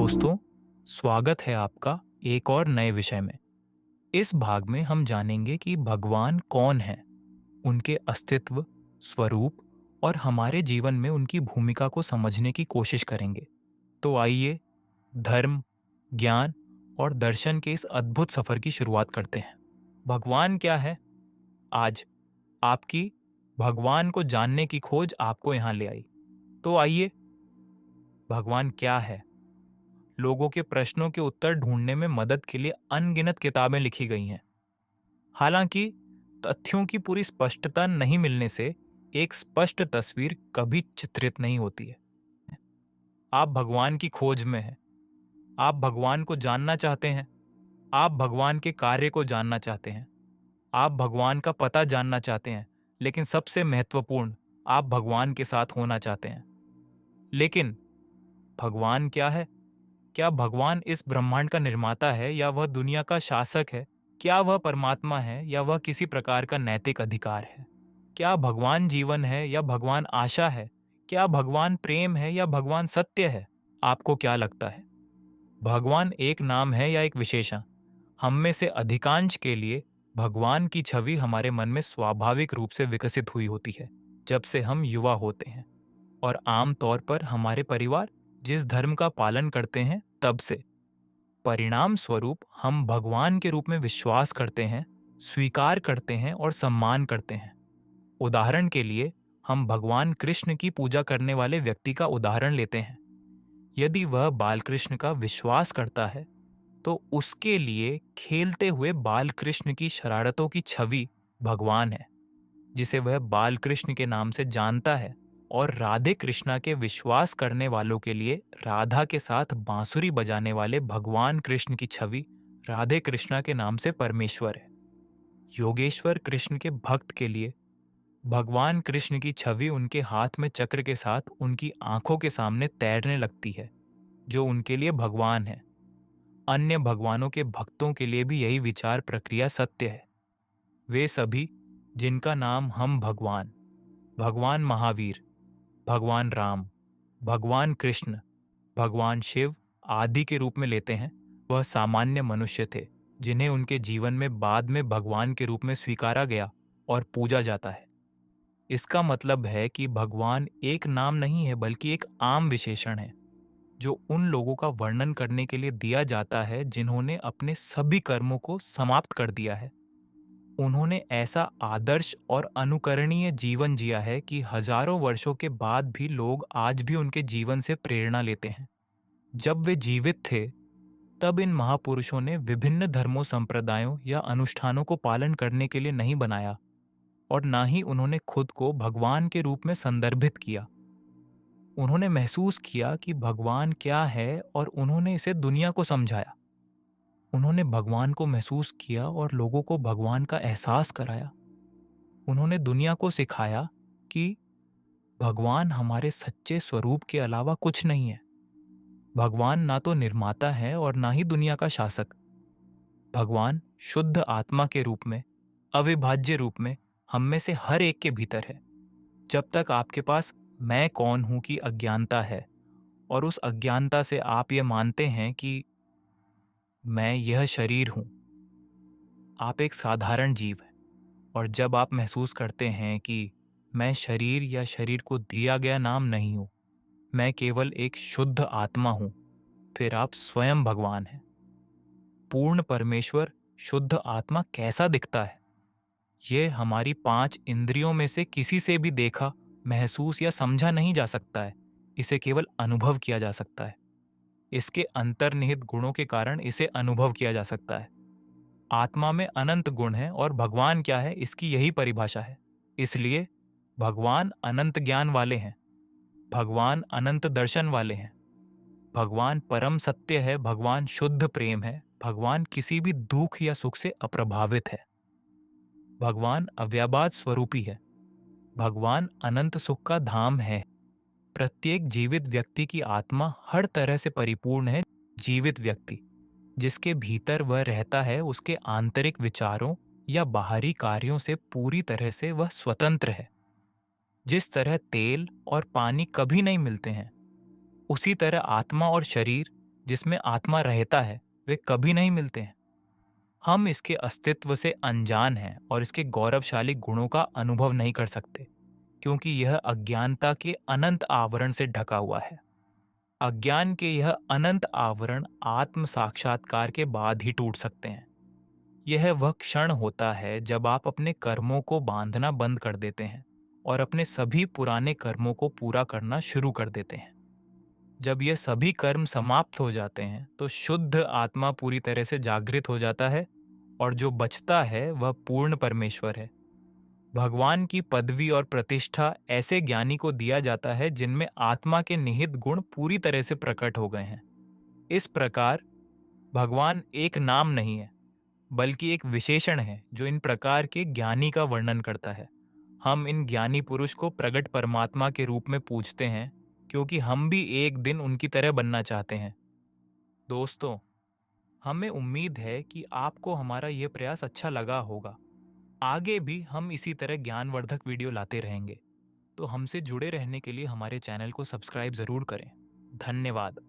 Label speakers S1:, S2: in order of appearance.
S1: दोस्तों, स्वागत है आपका एक और नए विषय में। इस भाग में हम जानेंगे कि भगवान कौन है, उनके अस्तित्व, स्वरूप और हमारे जीवन में उनकी भूमिका को समझने की कोशिश करेंगे। तो आइए धर्म, ज्ञान और दर्शन के इस अद्भुत सफर की शुरुआत करते हैं। भगवान क्या है? आज आपकी भगवान को जानने की खोज आपको यहाँ ले आई। तो आइए, भगवान क्या है? लोगों के प्रश्नों के उत्तर ढूंढने में मदद के लिए अनगिनत किताबें लिखी गई हैं। हालांकि तथ्यों की पूरी स्पष्टता नहीं मिलने से एक स्पष्ट तस्वीर कभी चित्रित नहीं होती है। आप भगवान की खोज में हैं। आप भगवान को जानना चाहते हैं। आप भगवान के कार्य को जानना चाहते हैं। आप भगवान का पता जानना चाहते हैं। लेकिन सबसे महत्वपूर्ण, आप भगवान के साथ होना चाहते हैं। लेकिन भगवान क्या है? क्या भगवान इस ब्रह्मांड का निर्माता है या वह दुनिया का शासक है? क्या वह परमात्मा है या वह किसी प्रकार का नैतिक अधिकार है? क्या भगवान जीवन है या भगवान आशा है? क्या भगवान प्रेम है या भगवान सत्य है? आपको क्या लगता है? भगवान एक नाम है या एक विशेषण? हम में से अधिकांश के लिए भगवान की छवि हमारे मन में स्वाभाविक रूप से विकसित हुई होती है जब से हम युवा होते हैं, और आम तौर पर हमारे परिवार जिस धर्म का पालन करते हैं तब से। परिणाम स्वरूप हम भगवान के रूप में विश्वास करते हैं, स्वीकार करते हैं और सम्मान करते हैं। उदाहरण के लिए, हम भगवान कृष्ण की पूजा करने वाले व्यक्ति का उदाहरण लेते हैं। यदि वह बालकृष्ण का विश्वास करता है, तो उसके लिए खेलते हुए बालकृष्ण की शरारतों की छवि भगवान है, जिसे वह बालकृष्ण के नाम से जानता है। और राधे कृष्णा के विश्वास करने वालों के लिए राधा के साथ बांसुरी बजाने वाले भगवान कृष्ण की छवि राधे कृष्णा के नाम से परमेश्वर है। योगेश्वर कृष्ण के भक्त के लिए भगवान कृष्ण की छवि उनके हाथ में चक्र के साथ उनकी आंखों के सामने तैरने लगती है, जो उनके लिए भगवान है। अन्य भगवानों के भक्तों के लिए भी यही विचार प्रक्रिया सत्य है। वे सभी जिनका नाम हम भगवान, भगवान महावीर, भगवान राम, भगवान कृष्ण, भगवान शिव आदि के रूप में लेते हैं, वह सामान्य मनुष्य थे जिन्हें उनके जीवन में बाद में भगवान के रूप में स्वीकारा गया और पूजा जाता है। इसका मतलब है कि भगवान एक नाम नहीं है, बल्कि एक आम विशेषण है जो उन लोगों का वर्णन करने के लिए दिया जाता है जिन्होंने अपने सभी कर्मों को समाप्त कर दिया है। उन्होंने ऐसा आदर्श और अनुकरणीय जीवन जिया है कि हजारों वर्षों के बाद भी लोग आज भी उनके जीवन से प्रेरणा लेते हैं। जब वे जीवित थे, तब इन महापुरुषों ने विभिन्न धर्मों, संप्रदायों या अनुष्ठानों को पालन करने के लिए नहीं बनाया, और ना ही उन्होंने खुद को भगवान के रूप में संदर्भित किया। उन्होंने महसूस किया कि भगवान क्या है और उन्होंने इसे दुनिया को समझाया। उन्होंने भगवान को महसूस किया और लोगों को भगवान का एहसास कराया। उन्होंने दुनिया को सिखाया कि भगवान हमारे सच्चे स्वरूप के अलावा कुछ नहीं है। भगवान ना तो निर्माता है और ना ही दुनिया का शासक। भगवान शुद्ध आत्मा के रूप में, अविभाज्य रूप में हम में से हर एक के भीतर है। जब तक आपके पास मैं कौन हूं की अज्ञानता है, और उस अज्ञानता से आप ये मानते हैं कि मैं यह शरीर हूं, आप एक साधारण जीव हैं। और जब आप महसूस करते हैं कि मैं शरीर या शरीर को दिया गया नाम नहीं हूं, मैं केवल एक शुद्ध आत्मा हूं, फिर आप स्वयं भगवान हैं। पूर्ण परमेश्वर शुद्ध आत्मा कैसा दिखता है? यह हमारी 5 इंद्रियों में से किसी से भी देखा, महसूस या समझा नहीं जा सकता है। इसे केवल अनुभव किया जा सकता है। इसके अंतर्निहित गुणों के कारण इसे अनुभव किया जा सकता है। आत्मा में अनंत गुण हैं, और भगवान क्या है इसकी यही परिभाषा है। इसलिए भगवान अनंत ज्ञान वाले हैं। भगवान अनंत दर्शन वाले हैं। भगवान परम सत्य है। भगवान शुद्ध प्रेम है। भगवान किसी भी दुख या सुख से अप्रभावित है। भगवान अव्याबाद स्वरूपी है। भगवान अनंत सुख का धाम है। प्रत्येक जीवित व्यक्ति की आत्मा हर तरह से परिपूर्ण है। जीवित व्यक्ति जिसके भीतर वह रहता है, उसके आंतरिक विचारों या बाहरी कार्यों से पूरी तरह से वह स्वतंत्र है। जिस तरह तेल और पानी कभी नहीं मिलते हैं, उसी तरह आत्मा और शरीर जिसमें आत्मा रहता है वे कभी नहीं मिलते हैं। हम इसके अस्तित्व से अनजान हैं और इसके गौरवशाली गुणों का अनुभव नहीं कर सकते, क्योंकि यह अज्ञानता के अनंत आवरण से ढका हुआ है। अज्ञान के यह अनंत आवरण आत्म साक्षात्कार के बाद ही टूट सकते हैं। यह वह क्षण होता है जब आप अपने कर्मों को बांधना बंद कर देते हैं और अपने सभी पुराने कर्मों को पूरा करना शुरू कर देते हैं। जब ये सभी कर्म समाप्त हो जाते हैं तो शुद्ध आत्मा पूरी तरह से जागृत हो जाता है और जो बचता है वह पूर्ण परमेश्वर है। भगवान की पदवी और प्रतिष्ठा ऐसे ज्ञानी को दिया जाता है जिनमें आत्मा के निहित गुण पूरी तरह से प्रकट हो गए हैं। इस प्रकार भगवान एक नाम नहीं है, बल्कि एक विशेषण है जो इन प्रकार के ज्ञानी का वर्णन करता है। हम इन ज्ञानी पुरुष को प्रगट परमात्मा के रूप में पूजते हैं, क्योंकि हम भी एक दिन उनकी तरह बनना चाहते हैं। दोस्तों, हमें उम्मीद है कि आपको हमारा यह प्रयास अच्छा लगा होगा। आगे भी हम इसी तरह ज्ञानवर्धक वीडियो लाते रहेंगे। तो हमसे जुड़े रहने के लिए हमारे चैनल को सब्सक्राइब ज़रूर करें। धन्यवाद।